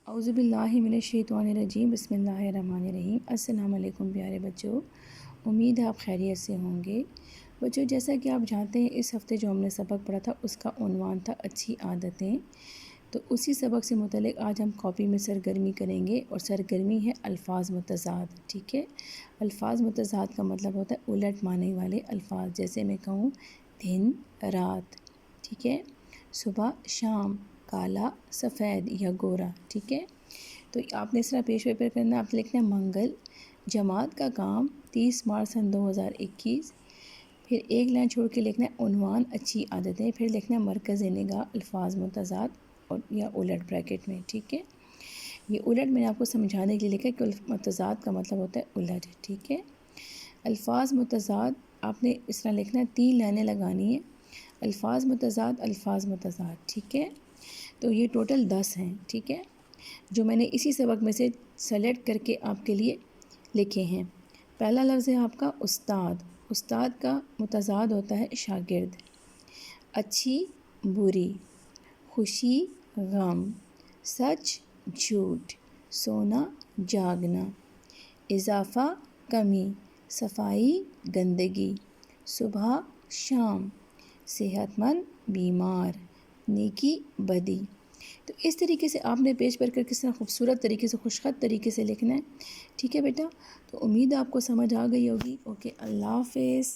اعوذ باللہ من الشیطان الرجیم بسم اللہ الرحمن الرحیم۔ السلام علیکم پیارے بچوں، امید ہے آپ خیریت سے ہوں گے۔ بچوں، جیسا کہ آپ جانتے ہیں اس ہفتے جو ہم نے سبق پڑھا تھا اس کا عنوان تھا اچھی عادتیں۔ تو اسی سبق سے متعلق آج ہم کاپی میں سرگرمی کریں گے، اور سرگرمی ہے الفاظ متضاد۔ ٹھیک ہے، الفاظ متضاد کا مطلب ہوتا ہے الٹ معنی والے الفاظ۔ جیسے میں کہوں دن رات، ٹھیک ہے، صبح شام، کالا سفید یا گورا۔ ٹھیک ہے، تو آپ نے اس طرح پیش پیپر کرنا ہے۔ آپ نے لکھنا ہے منگل جماعت کا کام 30 مارچ سن 2021۔ پھر ایک لائن چھوڑ کے لکھنا ہے عنوان اچھی عادتیں، پھر لکھنا ہے مرکز نگاہ الفاظ متضاد اور یا الٹ بریکٹ میں۔ ٹھیک ہے، یہ الٹ میں نے آپ کو سمجھانے کے لیے لکھا کہ متضاد کا مطلب ہوتا ہے الٹ۔ ٹھیک ہے، الفاظ متضاد آپ نے اس طرح لکھنا ہے، 3 لائنیں لگانی ہیں، الفاظ متضاد الفاظ متضاد۔ ٹھیک ہے، تو یہ ٹوٹل 10 ہیں۔ ٹھیک ہے، جو میں نے اسی سبق میں سے سلیکٹ کر کے آپ کے لیے لکھے ہیں۔ پہلا لفظ ہے آپ کا استاد۔ استاد کا متضاد ہوتا ہے شاگرد۔ اچھی بری، خوشی غم، سچ جھوٹ، سونا جاگنا، اضافہ کمی، صفائی گندگی، صبح شام، صحت مند بیمار، نیکی بدی۔ تو اس طریقے سے آپ نے پیج پر کر کس طرح خوبصورت طریقے سے خوشخط طریقے سے لکھنا ہے۔ ٹھیک ہے بیٹا، تو امید آپ کو سمجھ آ گئی ہوگی۔ اوکے، اللہ حافظ۔